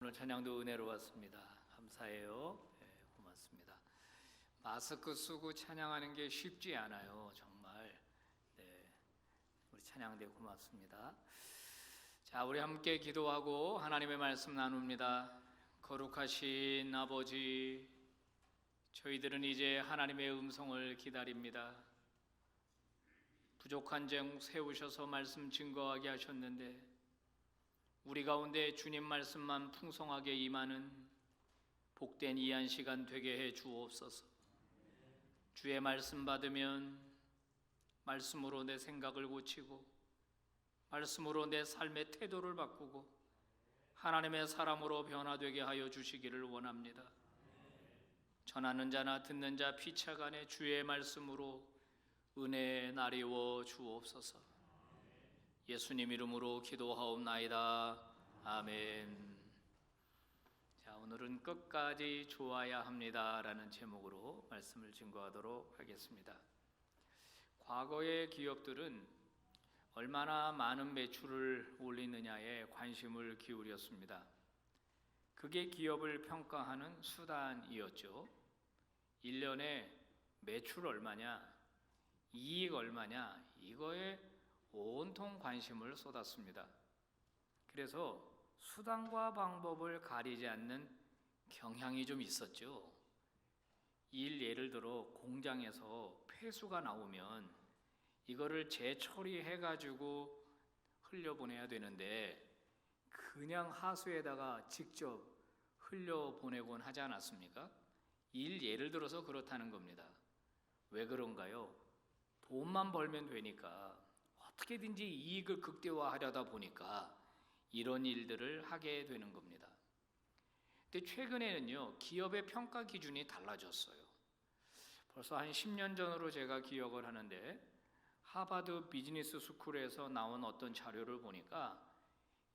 오늘 찬양도 은혜로웠습니다. 감사해요. 고맙습니다. 마스크 쓰고 찬양하는 게 쉽지 않아요. 정말. 우리 찬양대 고맙습니다. 자, 우리 함께 기도하고 하나님의 말씀 나눕니다. 거룩하신 아버지, 저희들은 이제 하나님의 음성을 기다립니다. 부족한 점 세우셔서 말씀 증거하게 하셨는데 우리 가운데 주님 말씀만 풍성하게 임하는 복된 이한 시간 되게 해 주옵소서. 주의 말씀 받으면 말씀으로 내 생각을 고치고 말씀으로 내 삶의 태도를 바꾸고 하나님의 사람으로 변화되게 하여 주시기를 원합니다. 전하는 자나 듣는 자 피차간에 주의 말씀으로 은혜에 나리워 주옵소서. 예수님 이름으로 기도하옵나이다. 아멘. 자, 오늘은 끝까지 좋아야 합니다 라는 제목으로 말씀을 증거하도록 하겠습니다. 과거의 기업들은 얼마나 많은 매출을 올리느냐에 관심을 기울였습니다. 그게 기업을 평가하는 수단이었죠. 1년에 매출 얼마냐, 이익 얼마냐, 이거에 온통 관심을 쏟았습니다. 그래서 수단과 방법을 가리지 않는 경향이 좀 있었죠. 예를 들어 공장에서 폐수가 나오면 이거를 재처리해가지고 흘려보내야 되는데 그냥 하수에다가 직접 흘려보내곤 하지 않았습니까? 예를 들어서 그렇다는 겁니다. 왜 그런가요? 돈만 벌면 되니까 어떻게든지 이익을 극대화하려다 보니까 이런 일들을 하게 되는 겁니다. 근데 최근에는요, 기업의 평가 기준이 달라졌어요. 벌써 한 10년 전으로 제가 기억을 하는데 하버드 비즈니스 스쿨에서 나온 어떤 자료를 보니까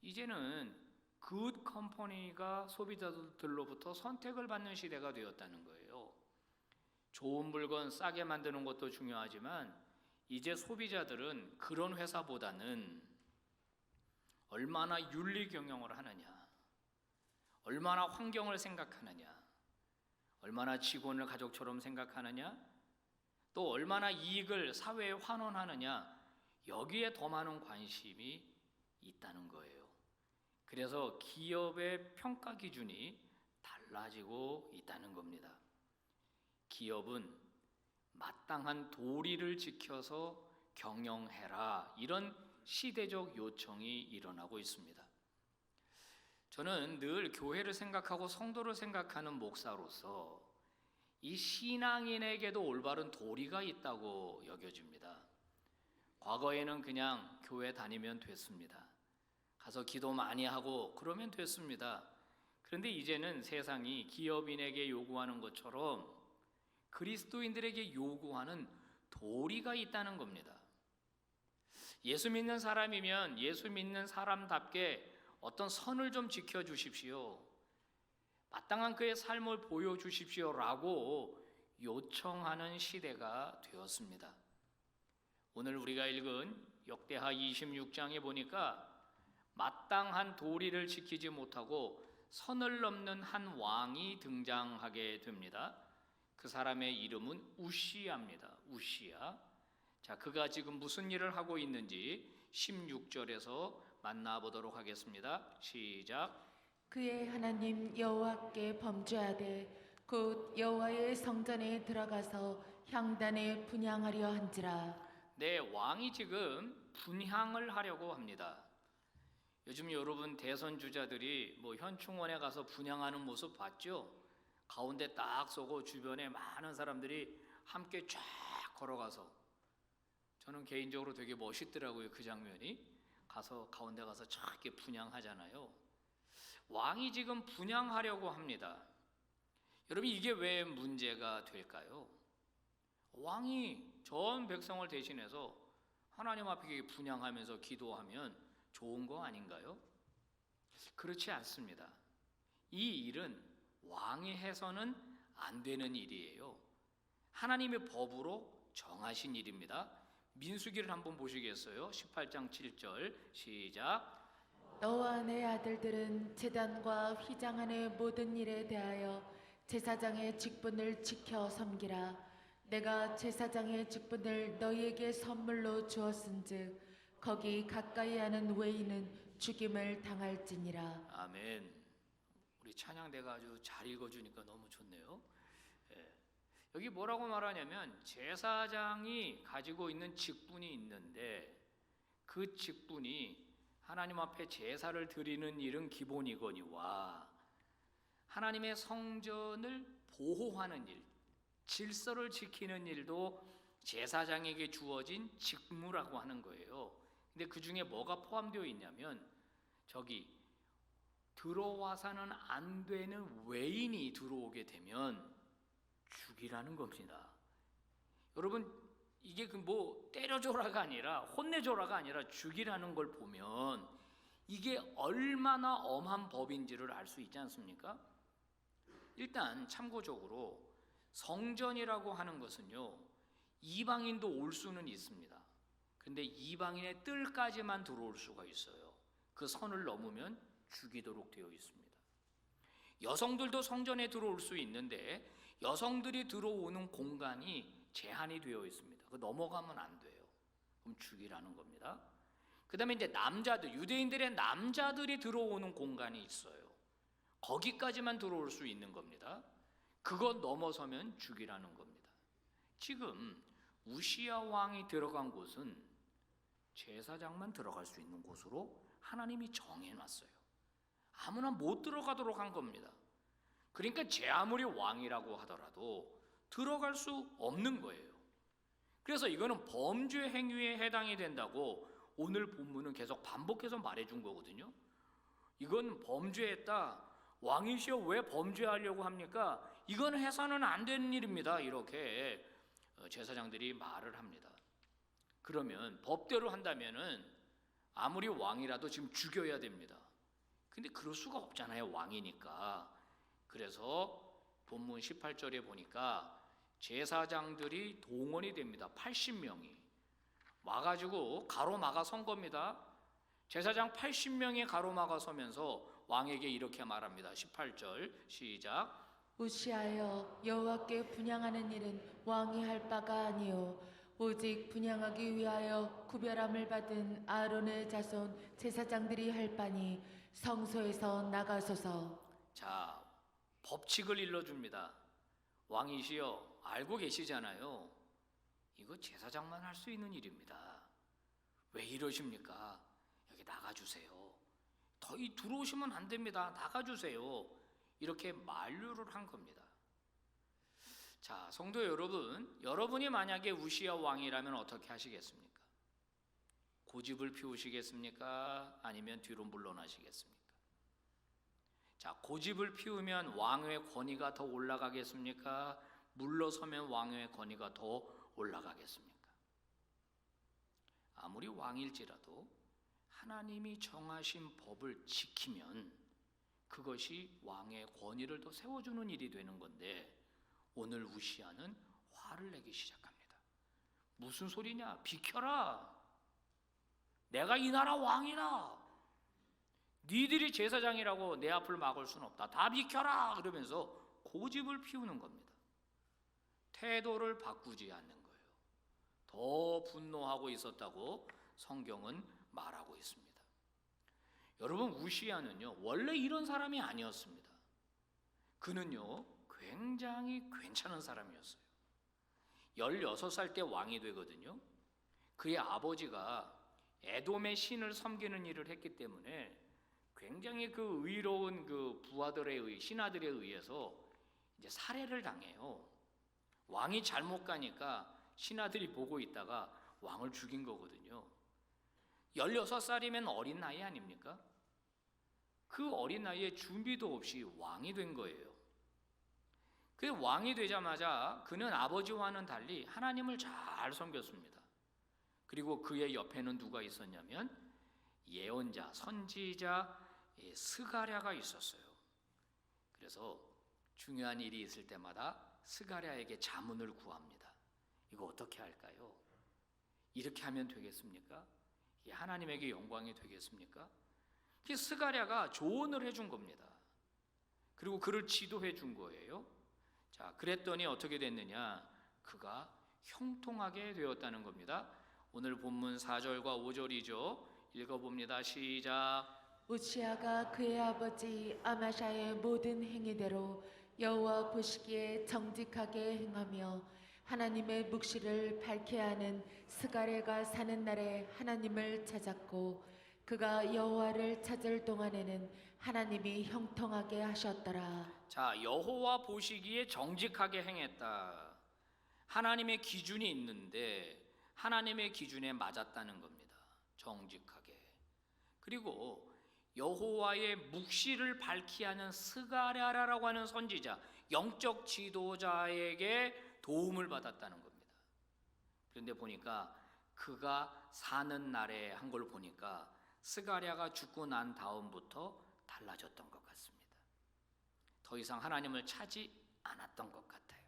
이제는 굿 컴퍼니가 소비자들로부터 선택을 받는 시대가 되었다는 거예요. 좋은 물건 싸게 만드는 것도 중요하지만 이제 소비자들은 그런 회사보다는 얼마나 윤리 경영을 하느냐, 얼마나 환경을 생각하느냐, 얼마나 직원을 가족처럼 생각하느냐, 또 얼마나 이익을 사회에 환원하느냐, 여기에 더 많은 관심이 있다는 거예요. 그래서 기업의 평가 기준이 달라지고 있다는 겁니다. 기업은 마땅한 도리를 지켜서 경영해라, 이런 시대적 요청이 일어나고 있습니다. 저는 늘 교회를 생각하고 성도를 생각하는 목사로서 이 신앙인에게도 올바른 도리가 있다고 여겨집니다. 과거에는 그냥 교회 다니면 됐습니다. 가서 기도 많이 하고 그러면 됐습니다. 그런데 이제는 세상이 기업인에게 요구하는 것처럼 그리스도인들에게 요구하는 도리가 있다는 겁니다. 예수 믿는 사람이면 예수 믿는 사람답게 어떤 선을 좀 지켜주십시오, 마땅한 그의 삶을 보여주십시오 라고 요청하는 시대가 되었습니다. 오늘 우리가 읽은 역대하 26장에 보니까 마땅한 도리를 지키지 못하고 선을 넘는 한 왕이 등장하게 됩니다. 그 사람의 이름은 우시야입니다. 우시야. 자, 그가 지금 무슨 일을 하고 있는지 16절에서 만나보도록 하겠습니다. 시작. 그의 하나님 여호와께 범죄하되 곧 여호와의 성전에 들어가서 향단에 분향하려 한지라. 네, 왕이 지금 분향을 하려고 합니다. 요즘 여러분 대선 주자들이 현충원에 가서 분향하는 모습 봤죠? 가운데 딱 서고 주변에 많은 사람들이 함께 쫙 걸어가서, 저는 개인적으로 되게 멋있더라고요. 그 장면이 가서 가운데 가서 쫙 이렇게 분향하잖아요. 왕이 지금 분향하려고 합니다. 여러분, 이게 왜 문제가 될까요? 왕이 전 백성을 대신해서 하나님 앞에 분향하면서 기도하면 좋은 거 아닌가요? 그렇지 않습니다. 이 일은 왕이 해서는 안 되는 일이에요. 하나님의 법으로 정하신 일입니다. 민수기를 한번 보시겠어요? 18장 7절 시작. 너와 내 아들들은 제단과 휘장하는 모든 일에 대하여 제사장의 직분을 지켜 섬기라. 내가 제사장의 직분을 너희에게 선물로 주었은즉 거기 가까이 하는 외인은 죽임을 당할지니라. 아멘. 우리 찬양대가 아주 잘 읽어주니까 너무 좋네요. 예. 여기 뭐라고 말하냐면 제사장이 가지고 있는 직분이 있는데 그 직분이 하나님 앞에 제사를 드리는 일은 기본이거니와 하나님의 성전을 보호하는 일, 질서를 지키는 일도 제사장에게 주어진 직무라고 하는 거예요. 근데 그 중에 뭐가 포함되어 있냐면 저기 들어와서는 안 되는 외인이 들어오게 되면 죽이라는 겁니다. 여러분 이게 그 뭐 때려줘라가 아니라 혼내줘라가 아니라 죽이라는 걸 보면 이게 얼마나 엄한 법인지를 알 수 있지 않습니까? 일단 참고적으로 성전이라고 하는 것은요 이방인도 올 수는 있습니다. 근데 이방인의 뜰까지만 들어올 수가 있어요. 그 선을 넘으면 죽이도록 되어 있습니다. 여성들도 성전에 들어올 수 있는데 여성들이 들어오는 공간이 제한이 되어 있습니다. 그 넘어가면 안 돼요. 그럼 죽이라는 겁니다. 그 다음에 이제 남자들, 유대인들의 남자들이 들어오는 공간이 있어요. 거기까지만 들어올 수 있는 겁니다. 그것 넘어서면 죽이라는 겁니다. 지금 우시야 왕이 들어간 곳은 제사장만 들어갈 수 있는 곳으로 하나님이 정해놨어요. 아무나 못 들어가도록 한 겁니다. 그러니까 제 아무리 왕이라고 하더라도 들어갈 수 없는 거예요. 그래서 이거는 범죄 행위에 해당이 된다고 오늘 본문은 계속 반복해서 말해준 거거든요. 이건 범죄했다. 왕이시여 왜 범죄하려고 합니까? 이건 해서는 안 되는 일입니다. 이렇게 제사장들이 말을 합니다. 그러면 법대로 한다면은 아무리 왕이라도 지금 죽여야 됩니다. 근데 그럴 수가 없잖아요. 왕이니까. 그래서 본문 18절에 보니까 제사장들이 동원이 됩니다. 80명이 와가지고 가로막아 선 겁니다. 제사장 80명이 가로막아 서면서 왕에게 이렇게 말합니다. 18절 시작. 우시하여 여호와께 분향하는 일은 왕이 할 바가 아니요 오직 분향하기 위하여 구별함을 받은 아론의 자손 제사장들이 할 바니 성소에서 나가소서. 자, 법칙을 일러줍니다. 왕이시여 알고 계시잖아요. 이거 제사장만 할 수 있는 일입니다. 왜 이러십니까? 여기 나가주세요. 더 들어오시면 안 됩니다. 나가주세요. 이렇게 만류를 한 겁니다. 자, 성도 여러분, 여러분이 만약에 우시야 왕이라면 어떻게 하시겠습니까? 고집을 피우시겠습니까? 아니면 뒤로 물러나시겠습니까? 자, 고집을 피우면 왕의 권위가 더 올라가겠습니까? 물러서면 왕의 권위가 더 올라가겠습니까? 아무리 왕일지라도 하나님이 정하신 법을 지키면 그것이 왕의 권위를 더 세워주는 일이 되는 건데 오늘 우시야는 화를 내기 시작합니다. 무슨 소리냐? 비켜라. 내가 이 나라 왕이다. 니들이 제사장이라고 내 앞을 막을 수는 없다. 다 비켜라. 그러면서 고집을 피우는 겁니다. 태도를 바꾸지 않는 거예요. 더 분노하고 있었다고 성경은 말하고 있습니다. 여러분 우시야는요 원래 이런 사람이 아니었습니다. 그는요 굉장히 괜찮은 사람이었어요. 16살 때 왕이 되거든요. 그의 아버지가 에돔의 신을 섬기는 일을 했기 때문에 굉장히 그 의로운 그 부하들의 신하들에 의해서 이제 살해를 당해요. 왕이 잘못 가니까 신하들이 보고 있다가 왕을 죽인 거거든요. 16살이면 어린 나이 아닙니까? 그 어린 나이에 준비도 없이 왕이 된 거예요. 그 왕이 되자마자 그는 아버지와는 달리 하나님을 잘 섬겼습니다. 그리고 그의 옆에는 누가 있었냐면 예언자, 선지자 스가랴가 있었어요. 그래서 중요한 일이 있을 때마다 스가랴에게 자문을 구합니다. 이거 어떻게 할까요? 이렇게 하면 되겠습니까? 이게 하나님에게 영광이 되겠습니까? 그 스가랴가 조언을 해준 겁니다. 그리고 그를 지도해 준 거예요. 자, 그랬더니 어떻게 됐느냐? 그가 형통하게 되었다는 겁니다. 오늘 본문 4절과 5절이죠. 읽어봅니다. 시작. 우시아가 그의 아버지 아마샤의 모든 행위대로 여호와 보시기에 정직하게 행하며 하나님의 묵시를 밝게 하는 스가랴가 사는 날에 하나님을 찾았고 그가 여호와를 찾을 동안에는 하나님이 형통하게 하셨더라. 자, 여호와 보시기에 정직하게 행했다. 하나님의 기준이 있는데 하나님의 기준에 맞았다는 겁니다. 정직하게. 그리고 여호와의 묵시를 밝히 하는 스가랴라고 하는 선지자, 영적 지도자에게 도움을 받았다는 겁니다. 그런데 보니까 그가 사는 날에 한 걸 보니까 스가랴가 죽고 난 다음부터 달라졌던 것 같습니다. 더 이상 하나님을 찾지 않았던 것 같아요.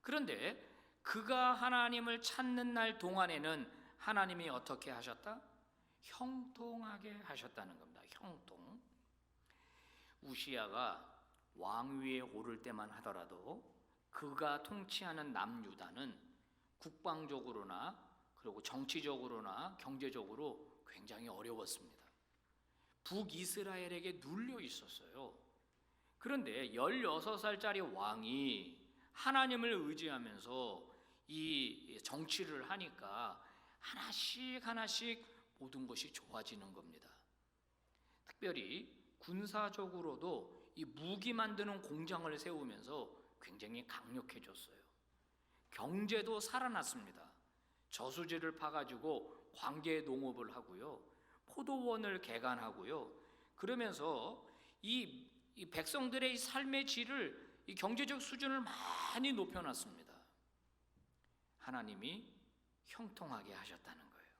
그런데 그가 하나님을 찾는 날 동안에는 하나님이 어떻게 하셨다? 형통하게 하셨다는 겁니다. 형통. 우시야가 왕위에 오를 때만 하더라도 그가 통치하는 남유다는 국방적으로나 그리고 정치적으로나 경제적으로 굉장히 어려웠습니다. 북이스라엘에게 눌려 있었어요. 그런데 16살짜리 왕이 하나님을 의지하면서 이 정치를 하니까 하나씩 하나씩 모든 것이 좋아지는 겁니다. 특별히 군사적으로도 이 무기 만드는 공장을 세우면서 굉장히 강력해졌어요. 경제도 살아났습니다. 저수지를 파가지고 광계 농업을 하고요, 포도원을 개간하고요. 그러면서 이 백성들의 삶의 질을, 이 경제적 수준을 많이 높여놨습니다. 하나님이 형통하게 하셨다는 거예요.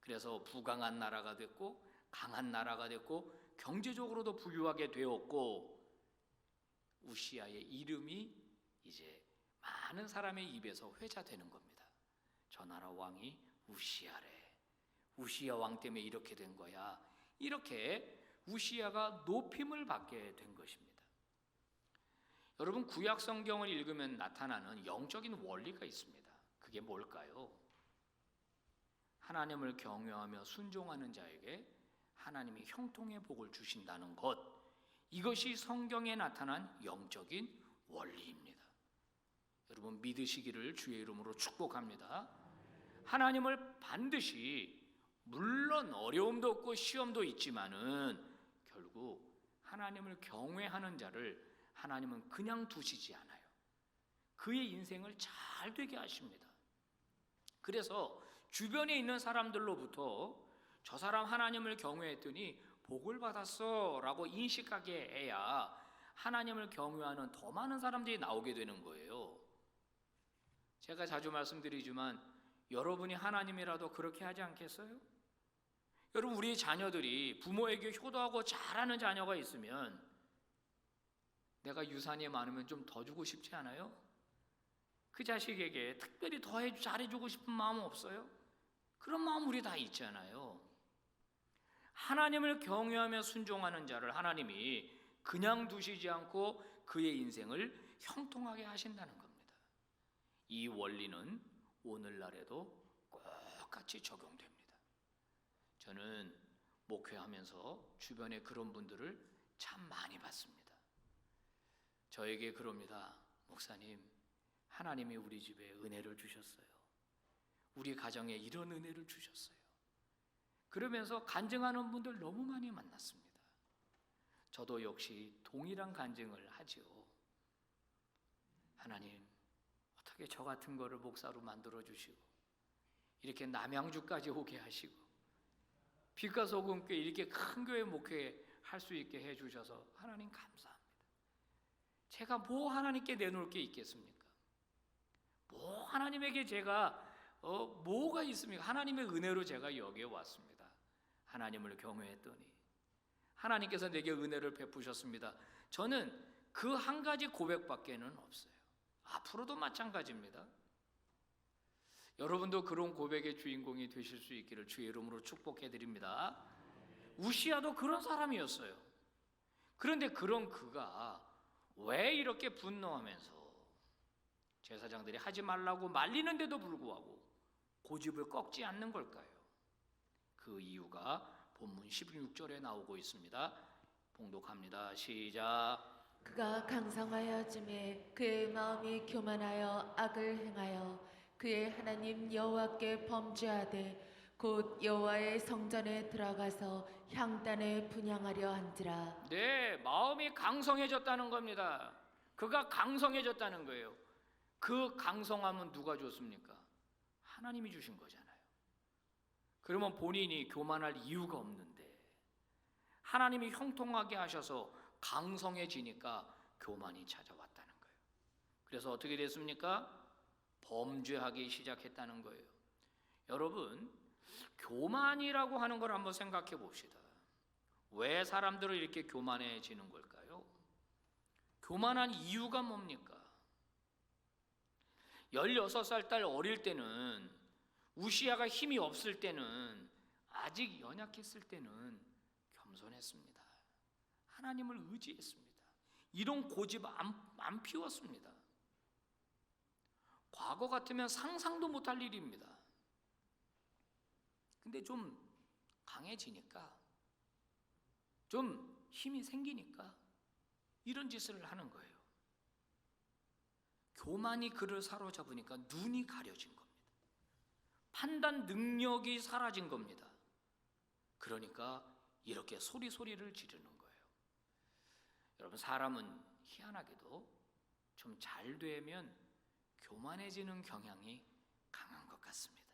그래서 부강한 나라가 됐고 강한 나라가 됐고 경제적으로도 부유하게 되었고 우시야의 이름이 이제 많은 사람의 입에서 회자되는 겁니다. 저 나라 왕이 우시야래. 우시야 왕 때문에 이렇게 된 거야. 이렇게 우시야가 높임을 받게 된 것입니다. 여러분, 구약 성경을 읽으면 나타나는 영적인 원리가 있습니다. 그게 뭘까요? 하나님을 경외하며 순종하는 자에게 하나님이 형통의 복을 주신다는 것, 이것이 성경에 나타난 영적인 원리입니다. 여러분, 믿으시기를 주의 이름으로 축복합니다. 하나님을 반드시, 물론 어려움도 없고 시험도 있지만은 결국 하나님을 경외하는 자를 하나님은 그냥 두시지 않아요. 그의 인생을 잘 되게 하십니다. 그래서 주변에 있는 사람들로부터 저 사람 하나님을 경외했더니 복을 받았어 라고 인식하게 해야 하나님을 경외하는 더 많은 사람들이 나오게 되는 거예요. 제가 자주 말씀드리지만 여러분이 하나님이라도 그렇게 하지 않겠어요? 여러분, 우리 자녀들이 부모에게 효도하고 잘하는 자녀가 있으면 내가 유산이 많으면 좀 더 주고 싶지 않아요? 그 자식에게 특별히 더 잘해주고 싶은 마음 없어요? 그런 마음 우리 다 있잖아요. 하나님을 경외하며 순종하는 자를 하나님이 그냥 두시지 않고 그의 인생을 형통하게 하신다는 겁니다. 이 원리는 오늘날에도 똑같이 적용됩니다. 저는 목회하면서 주변에 그런 분들을 참 많이 봤습니다. 저에게 그럽니다. 목사님, 하나님이 우리 집에 은혜를 주셨어요. 우리 가정에 이런 은혜를 주셨어요. 그러면서 간증하는 분들 너무 많이 만났습니다. 저도 역시 동일한 간증을 하죠. 하나님, 어떻게 저 같은 거를 목사로 만들어 주시고 이렇게 남양주까지 오게 하시고 빛과 소금교회 이렇게 큰 교회 목회할 수 있게 해주셔서 하나님 감사합니다. 제가 뭐 하나님께 내놓을 게 있겠습니까? 뭐 하나님에게 제가 뭐가 있습니까? 하나님의 은혜로 제가 여기에 왔습니다. 하나님을 경외했더니 하나님께서 내게 은혜를 베푸셨습니다. 저는 그 한 가지 고백밖에는 없어요. 앞으로도 마찬가지입니다. 여러분도 그런 고백의 주인공이 되실 수 있기를 주의 이름으로 축복해 드립니다. 우시야도 그런 사람이었어요. 그런데 그런 그가 왜 이렇게 분노하면서 제사장들이 하지 말라고 말리는데도 불구하고 고집을 꺾지 않는 걸까요? 그 이유가 본문 16절에 나오고 있습니다. 봉독합니다. 시작. 그가 강성하여짐에 그의 마음이 교만하여 악을 행하여 그의 하나님 여호와께 범죄하되 곧 여호와의 성전에 들어가서 향단에 분향하려 한지라. 네, 마음이 강성해졌다는 겁니다. 그가 강성해졌다는 거예요. 그 강성함은 누가 줬습니까? 하나님이 주신 거잖아요. 그러면 본인이 교만할 이유가 없는데 하나님이 형통하게 하셔서 강성해지니까 교만이 찾아왔다는 거예요. 그래서 어떻게 됐습니까? 범죄하기 시작했다는 거예요. 여러분, 교만이라고 하는 걸 한번 생각해 봅시다. 왜 사람들은 이렇게 교만해지는 걸까요? 교만한 이유가 뭡니까? 16살 딸 어릴 때는, 우시야가 힘이 없을 때는, 아직 연약했을 때는 겸손했습니다. 하나님을 의지했습니다. 이런 고집 안 피웠습니다. 과거 같으면 상상도 못할 일입니다. 근데 좀 강해지니까, 좀 힘이 생기니까 이런 짓을 하는 거예요. 교만이 그를 사로잡으니까 눈이 가려진 겁니다. 판단 능력이 사라진 겁니다. 그러니까 이렇게 소리를 지르는 거예요. 여러분, 사람은 희한하게도 좀 잘 되면 교만해지는 경향이 강한 것 같습니다.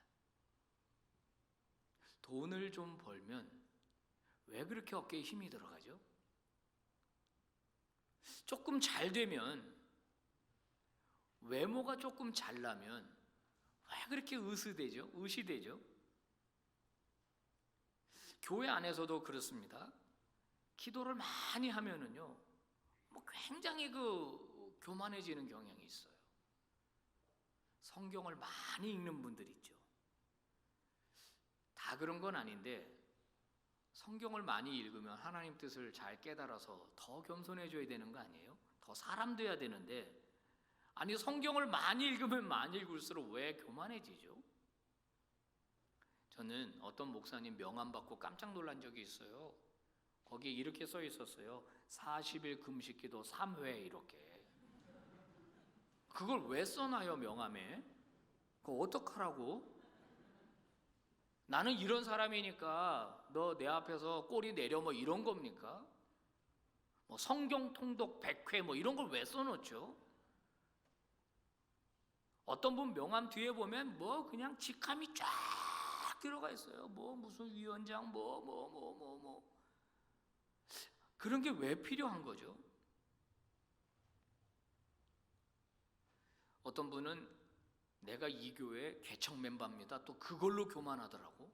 돈을 좀 벌면 왜 그렇게 어깨에 힘이 들어가죠? 조금 잘 되면, 외모가 조금 잘나면 왜 그렇게 의시되죠? 교회 안에서도 그렇습니다. 기도를 많이 하면은요, 굉장히 교만해지는 경향이 있어요. 성경을 많이 읽는 분들 있죠. 다 그런 건 아닌데, 성경을 많이 읽으면 하나님 뜻을 잘 깨달아서 더 겸손해져야 되는 거 아니에요? 더 사람 돼야 되는데, 아니, 성경을 많이 읽으면 많이 읽을수록 왜 교만해지죠? 저는 어떤 목사님 명함 받고 깜짝 놀란 적이 있어요. 거기에 이렇게 써 있었어요. 40일 금식기도 3회 이렇게. 그걸 왜 써놔요, 명함에? 그거 어떡하라고? 나는 이런 사람이니까 너 내 앞에서 꼬리 내려 이런 겁니까? 성경 통독 100회 이런 걸 왜 써놓죠? 어떤 분 명함 뒤에 보면 그냥 직함이 쫙 들어가 있어요. 무슨 위원장 그런 게 왜 필요한 거죠? 어떤 분은 내가 이 교회 개척 멤버입니다. 또 그걸로 교만하더라고.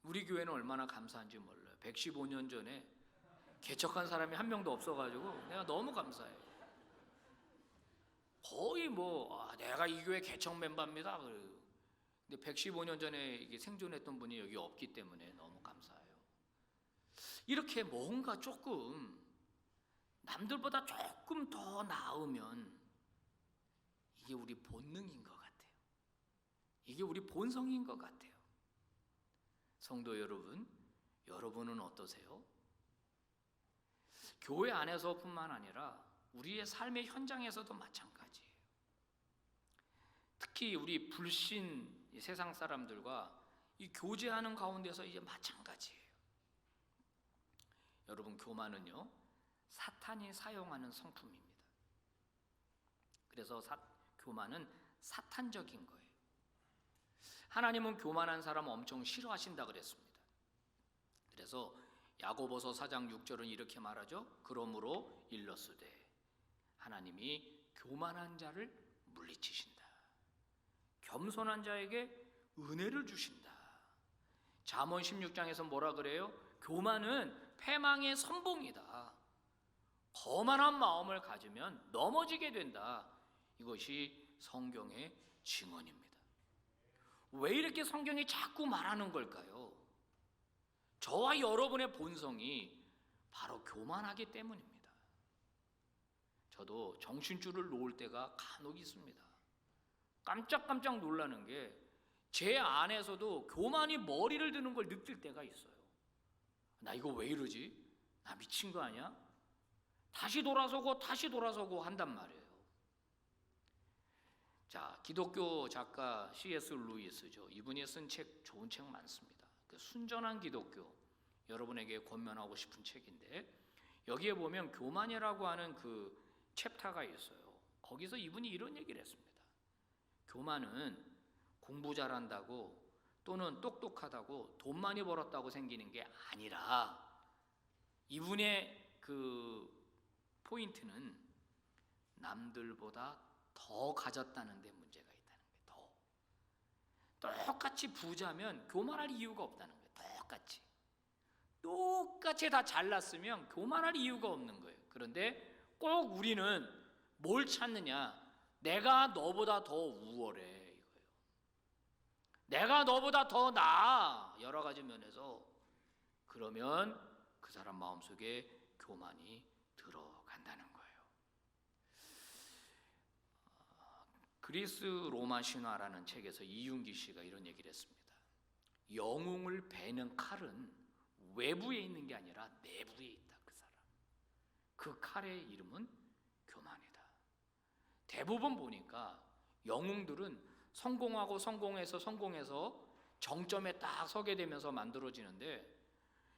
우리 교회는 얼마나 감사한지 몰라요. 115년 전에 개척한 사람이 한 명도 없어가지고 내가 너무 감사해요. 거의 내가 이 교회 개척 멤버입니다. 근데 115년 전에 이게 생존했던 분이 여기 없기 때문에 너무 감사해요. 이렇게 뭔가 조금 남들보다 조금 더 나으면 이게 우리 본능인 것 같아요. 이게 우리 본성인 것 같아요. 성도 여러분, 여러분은 어떠세요? 교회 안에서뿐만 아니라 우리의 삶의 현장에서도 마찬가지예요. 특히 우리 불신 세상 사람들과 이 교제하는 가운데서 이제 마찬가지예요. 여러분, 교만은요, 사탄이 사용하는 성품입니다. 그래서 교만은 사탄적인 거예요. 하나님은 교만한 사람 엄청 싫어하신다 그랬습니다. 그래서 야고보서 4장 6절은 이렇게 말하죠. 그러므로 일러스되 하나님이 교만한 자를 물리치신다. 겸손한 자에게 은혜를 주신다. 잠언 16장에서 뭐라 그래요? 교만은 패망의 선봉이다. 거만한 마음을 가지면 넘어지게 된다. 이것이 성경의 증언입니다. 왜 이렇게 성경이 자꾸 말하는 걸까요? 저와 여러분의 본성이 바로 교만하기 때문입니다. 저도 정신줄을 놓을 때가 간혹 있습니다. 깜짝깜짝 놀라는 게 제 안에서도 교만이 머리를 드는 걸 느낄 때가 있어요. 나 이거 왜 이러지? 나 미친 거 아니야? 다시 돌아서고 한단 말이에요. 자, 기독교 작가 C.S. 루이스죠. 이분이 쓴 책, 좋은 책 많습니다. 그 순전한 기독교, 여러분에게 권면하고 싶은 책인데, 여기에 보면 교만이라고 하는 그 챕터가 있어요. 거기서 이분이 이런 얘기를 했습니다. 교만은 공부 잘한다고 또는 똑똑하다고 돈 많이 벌었다고 생기는 게 아니라, 이분의 그 포인트는 남들보다 더 가졌다는 데 문제가 있다는 거예요. 똑같이 부자면 교만할 이유가 없다는 거예요. 똑같이 다 잘났으면 교만할 이유가 없는 거예요. 그런데 꼭 우리는 뭘 찾느냐? 내가 너보다 더 우월해, 이거예요. 내가 너보다 더 나아, 여러 가지 면에서. 그러면 그 사람 마음속에 교만이 들어간다는 거예요. 그리스 로마 신화라는 책에서 이윤기 씨가 이런 얘기를 했습니다. 영웅을 베는 칼은 외부에 있는 게 아니라 내부에 있다. 그 사람. 그 칼의 이름은 교만이다. 대부분 보니까 영웅들은 성공해서 정점에 딱 서게 되면서 만들어지는데,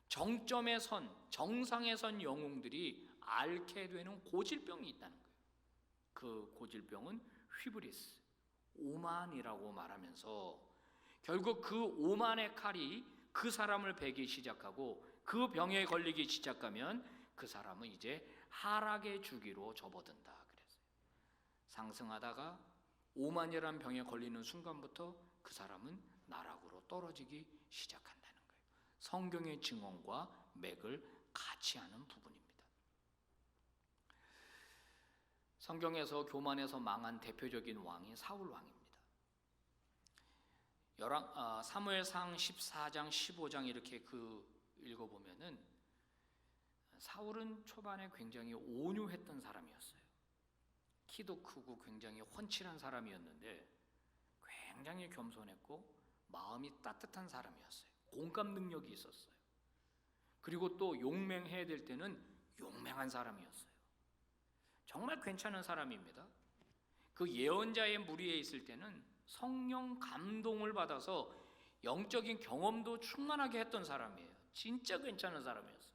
정점에 선, 정상에 선 영웅들이 앓게 되는 고질병이 있다는 거예요. 그 고질병은 휘브리스, 오만이라고 말하면서 결국 그 오만의 칼이 그 사람을 베기 시작하고 그 병에 걸리기 시작하면 그 사람은 이제 하락의 주기로 접어든다 그랬어요. 상승하다가 오만이란 병에 걸리는 순간부터 그 사람은 나락으로 떨어지기 시작한다는 거예요. 성경의 증언과 맥을 같이 하는 부분입니다. 성경에서 교만에서 망한 대표적인 왕이 사울 왕입니다. 사무엘상 14장 15장 이렇게 읽어보면은 사울은 초반에 굉장히 온유했던 사람이었어요. 키도 크고 굉장히 훤칠한 사람이었는데 굉장히 겸손했고 마음이 따뜻한 사람이었어요. 공감 능력이 있었어요. 그리고 또 용맹해야 될 때는 용맹한 사람이었어요. 정말 괜찮은 사람입니다. 그 예언자의 무리에 있을 때는 성령 감동을 받아서 영적인 경험도 충만하게 했던 사람이에요. 진짜 괜찮은 사람이었어요.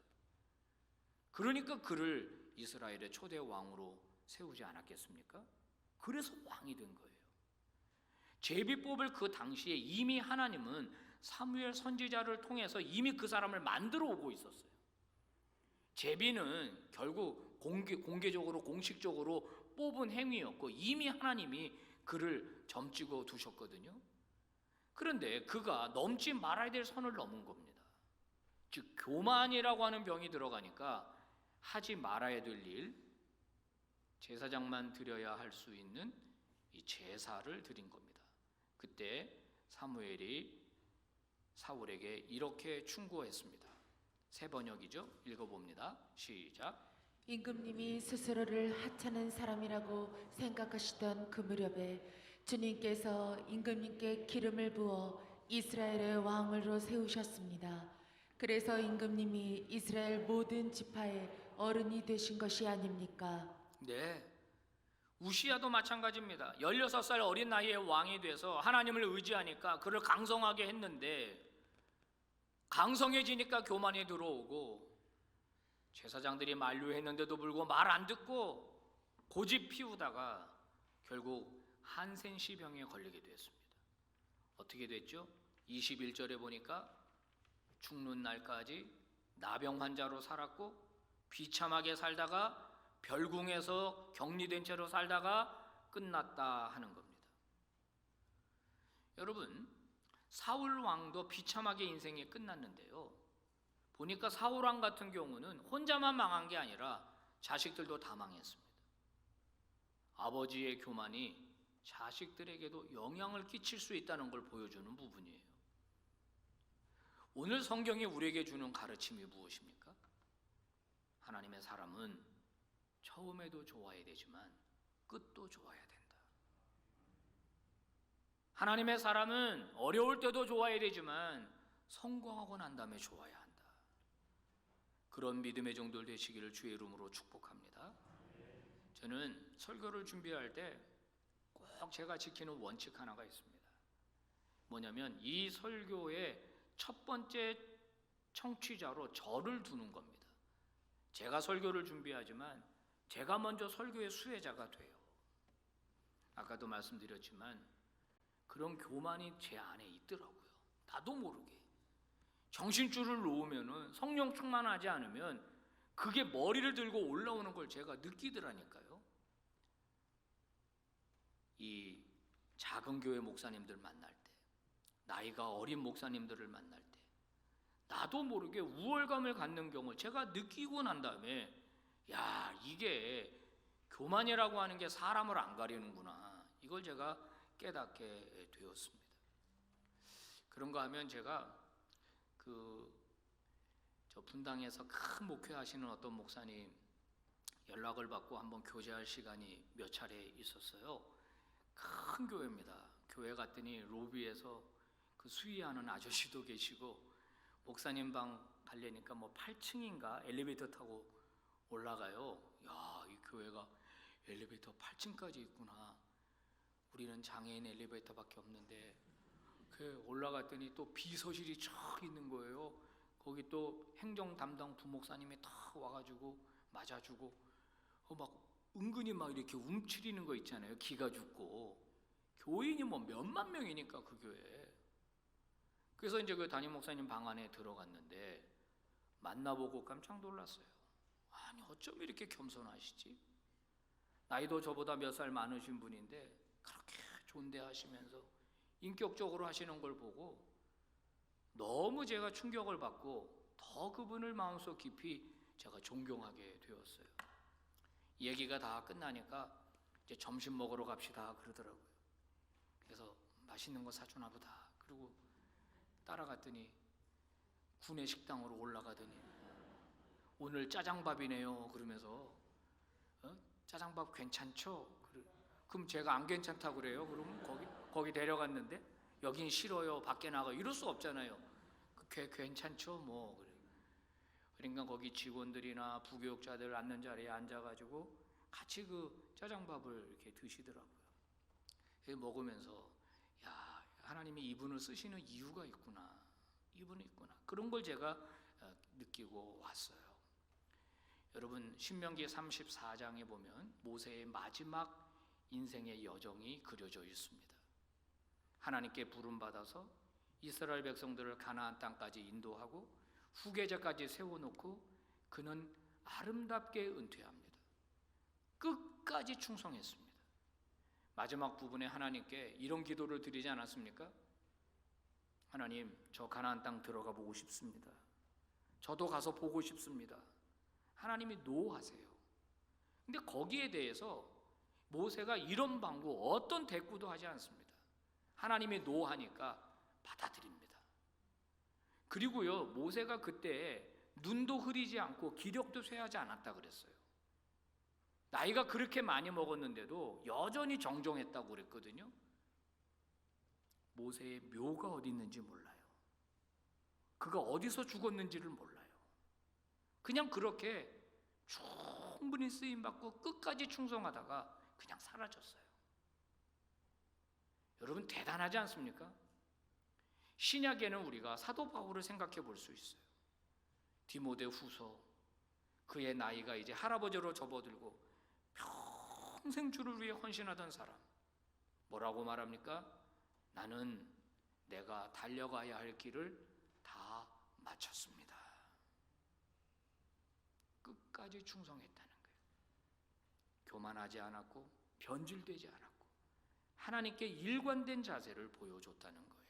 그러니까 그를 이스라엘의 초대 왕으로 세우지 않았겠습니까? 그래서 왕이 된 거예요. 제비 뽑을 그 당시에 이미 하나님은 사무엘 선지자를 통해서 이미 그 사람을 만들어 오고 있었어요. 제비는 결국 공개적으로 공식적으로 뽑은 행위였고 이미 하나님이 그를 점찍어 두셨거든요. 그런데 그가 넘지 말아야 될 선을 넘은 겁니다. 즉 교만이라고 하는 병이 들어가니까 하지 말아야 될 일, 제사장만 드려야 할 수 있는 이 제사를 드린 겁니다. 그때 사무엘이 사울에게 이렇게 충고했습니다. 세 번역이죠. 읽어봅니다. 시작. 임금님이 스스로를 하찮은 사람이라고 생각하시던 그 무렵에 주님께서 임금님께 기름을 부어 이스라엘의 왕으로 세우셨습니다. 그래서 임금님이 이스라엘 모든 지파의 어른이 되신 것이 아닙니까? 네, 우시야도 마찬가지입니다. 16살 어린 나이에 왕이 돼서 하나님을 의지하니까 그를 강성하게 했는데 강성해지니까 교만이 들어오고 제사장들이 만류했는데도 불구하고 말 안 듣고 고집 피우다가 결국 한센시병에 걸리게 됐습니다. 어떻게 됐죠? 21절에 보니까 죽는 날까지 나병 환자로 살았고 비참하게 살다가 별궁에서 격리된 채로 살다가 끝났다 하는 겁니다. 여러분, 사울 왕도 비참하게 인생이 끝났는데요. 보니까 사울 왕 같은 경우는 혼자만 망한 게 아니라 자식들도 다 망했습니다. 아버지의 교만이 자식들에게도 영향을 끼칠 수 있다는 걸 보여주는 부분이에요. 오늘 성경이 우리에게 주는 가르침이 무엇입니까? 하나님의 사람은 처음에도 좋아야 되지만 끝도 좋아야 된다. 하나님의 사람은 어려울 때도 좋아야 되지만 성공하고 난 다음에 좋아야 한다. 그런 믿음의 종들 되시기를 주의 이름으로 축복합니다. 저는 설교를 준비할 때 꼭 제가 지키는 원칙 하나가 있습니다. 뭐냐면 이 설교의 첫 번째 청취자로 저를 두는 겁니다. 제가 설교를 준비하지만 제가 먼저 설교의 수혜자가 돼요. 아까도 말씀드렸지만 그런 교만이 제 안에 있더라고요. 나도 모르게. 정신줄을 놓으면은 성령 충만하지 않으면 그게 머리를 들고 올라오는 걸 제가 느끼더라니까요. 이 작은 교회 목사님들 만날 때, 나이가 어린 목사님들을 만날 때 나도 모르게 우월감을 갖는 경우를 제가 느끼고 난 다음에 야, 이게 교만이라고 하는 게 사람을 안 가리는구나. 이걸 제가 깨닫게 되었습니다. 그런가 하면 제가 저 분당에서 큰 목회하시는 어떤 목사님 연락을 받고 한번 교제할 시간이 몇 차례 있었어요. 큰 교회입니다. 교회 갔더니 로비에서 그 수위하는 아저씨도 계시고 목사님 방 가려니까 뭐 8층인가 엘리베이터 타고 올라가요. 야, 이 교회가 엘리베이터 8층까지 있구나. 우리는 장애인 엘리베이터밖에 없는데 그 올라갔더니 또 비서실이 쫙 있는 거예요. 거기 또 행정 담당 부목사님이 다 와가지고 맞아주고 막 은근히 막 이렇게 움츠리는 거 있잖아요. 기가 죽고 교인이 뭐 몇만 명이니까 그 교회. 그래서 이제 그 담임 목사님 방 안에 들어갔는데 만나보고 깜짝 놀랐어요. 아니 어쩜 이렇게 겸손하시지? 나이도 저보다 몇 살 많으신 분인데 그렇게 존대하시면서 인격적으로 하시는 걸 보고 너무 제가 충격을 받고 더 그분을 마음속 깊이 제가 존경하게 되었어요. 얘기가 다 끝나니까 이제 점심 먹으러 갑시다 그러더라고요. 그래서 맛있는 거 사주나 보다. 그리고 따라갔더니 구내 식당으로 올라가더니 오늘 짜장밥이네요 그러면서 짜장밥 괜찮죠? 그럼 제가 안 괜찮다고 그래요? 그러면 거기 데려갔는데 여긴 싫어요 밖에 나가 이럴 수 없잖아요. 괜찮죠? 뭐 그러니까 거기 직원들이나 부교육자들 앉는 자리에 앉아가지고 같이 그 짜장밥을 이렇게 드시더라고요. 먹으면서 야, 하나님이 이분을 쓰시는 이유가 있구나. 이분이 있구나. 그런 걸 제가 느끼고 왔어요. 여러분 신명기 34장에 보면 모세의 마지막 인생의 여정이 그려져 있습니다. 하나님께 부름받아서 이스라엘 백성들을 가나안 땅까지 인도하고 후계자까지 세워놓고 그는 아름답게 은퇴합니다. 끝까지 충성했습니다. 마지막 부분에 하나님께 이런 기도를 드리지 않았습니까? 하나님, 저 가나안 땅 들어가 보고 싶습니다. 저도 가서 보고 싶습니다. 하나님이 노하세요. 근데 거기에 대해서 모세가 이런 방구 어떤 대꾸도 하지 않습니다. 하나님이 노하니까 받아들입니다. 그리고요, 모세가 그때 눈도 흐리지 않고 기력도 쇠하지 않았다 그랬어요. 나이가 그렇게 많이 먹었는데도 여전히 정정했다고 그랬거든요. 모세의 묘가 어디 있는지 몰라요. 그가 어디서 죽었는지를 몰라요. 그냥 그렇게 충분히 쓰임받고 끝까지 충성하다가 그냥 사라졌어요. 여러분 대단하지 않습니까? 신약에는 우리가 사도 바울을 생각해 볼 수 있어요. 디모데 후서, 그의 나이가 이제 할아버지로 접어들고 평생 주를 위해 헌신하던 사람, 뭐라고 말합니까? 나는 내가 달려가야 할 길을 다 마쳤습니다. 끝까지 충성했다는 거예요. 교만하지 않았고 변질되지 않았고 하나님께 일관된 자세를 보여줬다는 거예요.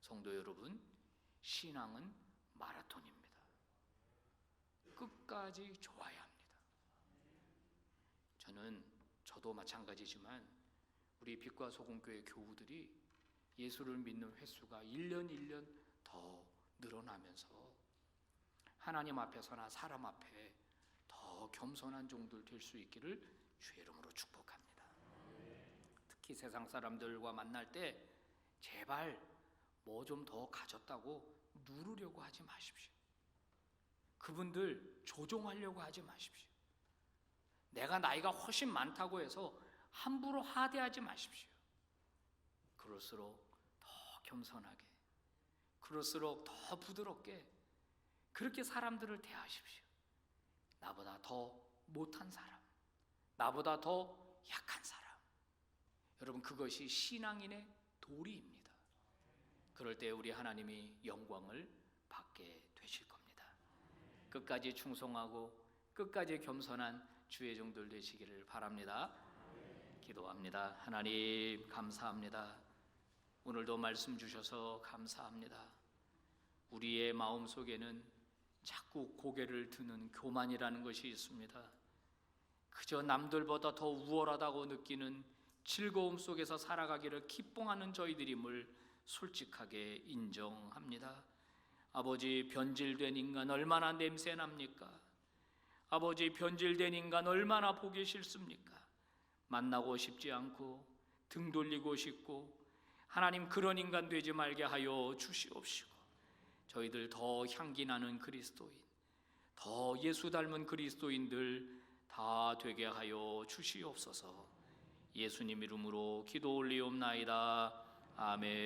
성도 여러분, 신앙은 마라톤입니다. 끝까지 좋아야 합니다. 저도 마찬가지지만 우리 빛과 소금교회 교우들이 예수를 믿는 횟수가 1년 1년 더 늘어나면서 하나님 앞에서나 사람 앞에 더 겸손한 종들 될 수 있기를 주의 이름으로 축복합니다. 특히 세상 사람들과 만날 때 제발 뭐 좀 더 가졌다고 누르려고 하지 마십시오. 그분들 조종하려고 하지 마십시오. 내가 나이가 훨씬 많다고 해서 함부로 하대하지 마십시오. 그럴수록 더 겸손하게, 그럴수록 더 부드럽게 그렇게 사람들을 대하십시오. 나보다 더 못한 사람, 나보다 더 약한 사람. 여러분, 그것이 신앙인의 도리입니다. 그럴 때 우리 하나님이 영광을 받게 되실 겁니다. 끝까지 충성하고 끝까지 겸손한 주의 종들 되시기를 바랍니다. 기도합니다. 하나님 감사합니다. 오늘도 말씀 주셔서 감사합니다. 우리의 마음 속에는 자꾸 고개를 드는 교만이라는 것이 있습니다. 그저 남들보다 더 우월하다고 느끼는 즐거움 속에서 살아가기를 기뻐하는 저희들임을 솔직하게 인정합니다. 아버지, 변질된 인간 얼마나 냄새납니까? 아버지, 변질된 인간 얼마나 보기 싫습니까? 만나고 싶지 않고 등 돌리고 싶고, 하나님 그런 인간 되지 말게 하여 주시옵시고, 저희들 더 향기 나는 그리스도인, 더 예수 닮은 그리스도인들 다 되게 하여 주시옵소서. 예수님 이름으로 기도 올리옵나이다. 아멘.